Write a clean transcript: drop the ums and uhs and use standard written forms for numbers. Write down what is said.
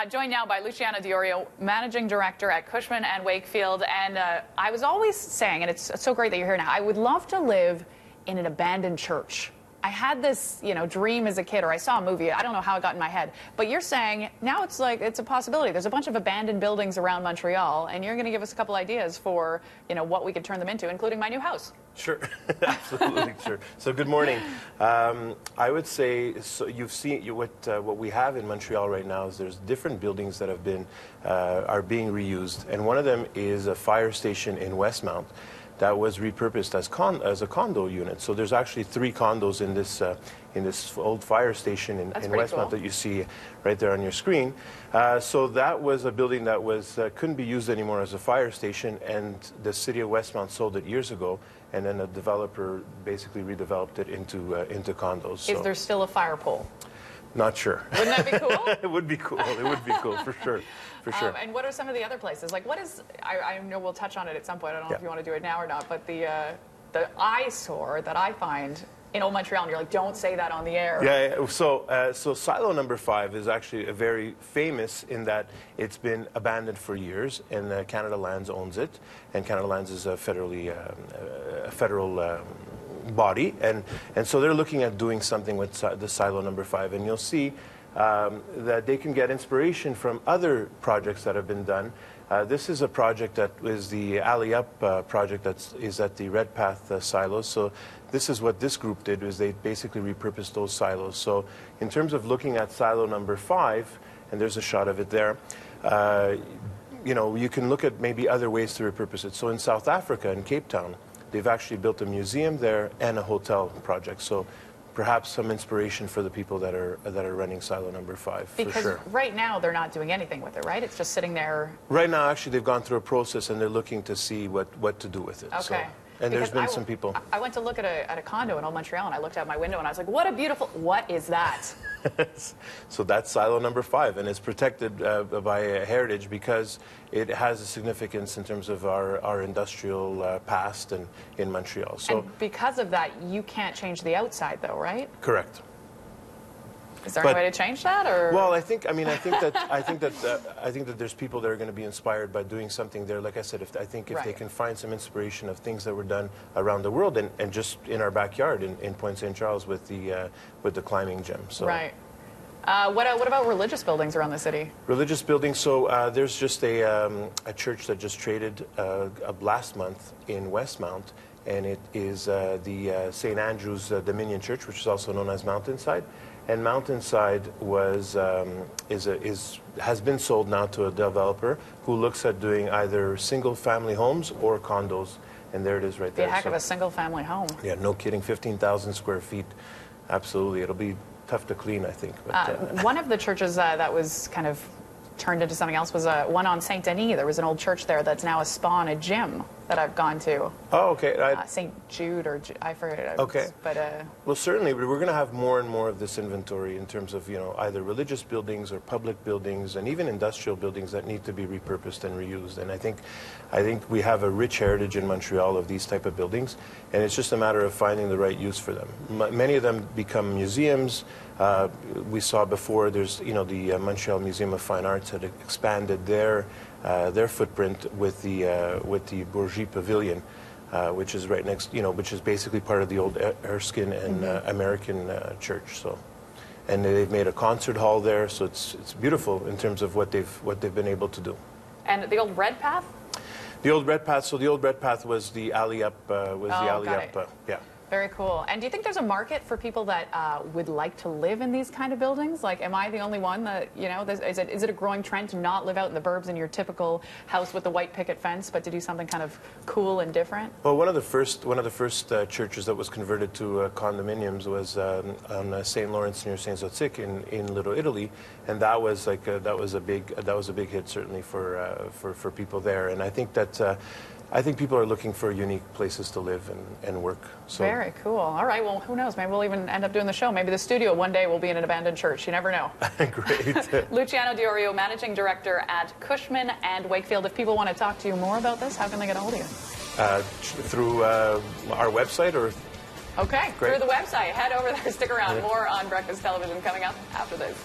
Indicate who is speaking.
Speaker 1: Joined now by Luciano D'Iorio, Managing Director at Cushman & Wakefield. And I was always saying, and it's so great that you're here now, I would love to live in an abandoned church. I had this, dream as a kid, or I saw a movie. I don't know how it got in my head. But you're saying now it's like it's a possibility. There's a bunch of abandoned buildings around Montreal, and you're going to give us a couple ideas for, what we could turn them into, including my new house.
Speaker 2: Sure, absolutely, sure. So good morning. I would say, so you've seen what we have in Montreal right now is there's different buildings that have been are being reused, and one of them is a fire station in Westmount that was repurposed as a condo unit. So there's actually 3 condos in this old fire station in Westmount cool. that you see right there on your screen. So that was a building that couldn't be used anymore as a fire station, and the city of Westmount sold it years ago, and then a developer basically redeveloped it into condos.
Speaker 1: Is there still a fire pole?
Speaker 2: Not sure.
Speaker 1: Wouldn't that be cool?
Speaker 2: It would be cool. It would be cool, for sure. For sure.
Speaker 1: And what are some of the other places? Like, what is, I know we'll touch on it at some point. I don't know if you want to do it now or not, but the eyesore that I find in Old Montreal, and you're like, don't say that on the air.
Speaker 2: Yeah, so Silo Number 5 is actually very famous in that it's been abandoned for years, and Canada Lands owns it, and Canada Lands is a federal body, and so they're looking at doing something with the Silo Number 5, and you'll see that they can get inspiration from other projects that have been done. This is a project that is the Alley Up project that is at the Redpath silos. So this is what this group did, is they basically repurposed those silos. So in terms of looking at Silo Number 5, and there's a shot of it there, you can look at maybe other ways to repurpose it. So in South Africa, in Cape Town, they've actually built a museum there and a hotel project. So perhaps some inspiration for the people that are running Silo Number 5,
Speaker 1: because
Speaker 2: for sure.
Speaker 1: Right now they're not doing anything with it, right? It's just sitting there.
Speaker 2: Right now, actually, they've gone through a process and they're looking to see what to do with it.
Speaker 1: Okay.
Speaker 2: So, and there's been some people.
Speaker 1: I went to look at a condo in Old Montreal, and I looked out my window and I was like, what a beautiful, what is that?
Speaker 2: So that's Silo Number 5, and it's protected by heritage because it has a significance in terms of our industrial past and in Montreal. So,
Speaker 1: and because of that, you can't change the outside, though, right?
Speaker 2: Correct.
Speaker 1: Is there any way to change that, or?
Speaker 2: Well, I think that there's people that are going to be inspired by doing something there. Like I said, if they can find some inspiration of things that were done around the world and just in our backyard in Point St. Charles with the climbing gym. So.
Speaker 1: Right. What about religious buildings around the city?
Speaker 2: Religious buildings. So there's just a church that just traded last month in Westmount, and it is the St. Andrew's Dominion Church, which is also known as Mountainside. And Mountainside has been sold now to a developer who looks at doing either single-family homes or condos. And there it is right there.
Speaker 1: Be a heck of a single-family home.
Speaker 2: Yeah, no kidding. 15,000 square feet. Absolutely. It'll be tough to clean, I think. But,
Speaker 1: one of the churches that was kind of turned into something else was one on Saint Denis. There was an old church there that's now a spa and a gym that I've gone to.
Speaker 2: Oh, okay.
Speaker 1: St. Jude, or I forget.
Speaker 2: Okay.
Speaker 1: But
Speaker 2: well, certainly, we're going to have more and more of this inventory in terms of either religious buildings or public buildings and even industrial buildings that need to be repurposed and reused. And I think we have a rich heritage in Montreal of these type of buildings, and it's just a matter of finding the right use for them. Many of them become museums. We saw before there's the Montreal Museum of Fine Arts had expanded their footprint with the Bourgie Pavilion, which is right next, which is basically part of the old Erskine and American church. So, and they've made a concert hall there, so it's beautiful in terms of what they've been able to do.
Speaker 1: And the old Red Path.
Speaker 2: The old Red Path. So the old Red Path was the Alley Up. Yeah.
Speaker 1: Very cool. And do you think there's a market for people that would like to live in these kind of buildings? Like, am I the only one that, is it a growing trend to not live out in the burbs in your typical house with the white picket fence, but to do something kind of cool and different?
Speaker 2: Well, one of the first churches that was converted to condominiums was on St. Lawrence near Saint Zotique in Little Italy, and that was a big hit certainly for people there. And I think people are looking for unique places to live and work. So.
Speaker 1: Very cool. All right, well, who knows? Maybe we'll even end up doing the show. Maybe the studio one day will be in an abandoned church. You never know.
Speaker 2: Great.
Speaker 1: Luciano D'Iorio, Managing Director at Cushman & Wakefield. If people want to talk to you more about this, how can they get a hold of you?
Speaker 2: Through our website or...
Speaker 1: Okay,
Speaker 2: Great.
Speaker 1: through the website. Head over there. Stick around. More on Breakfast Television coming up after this.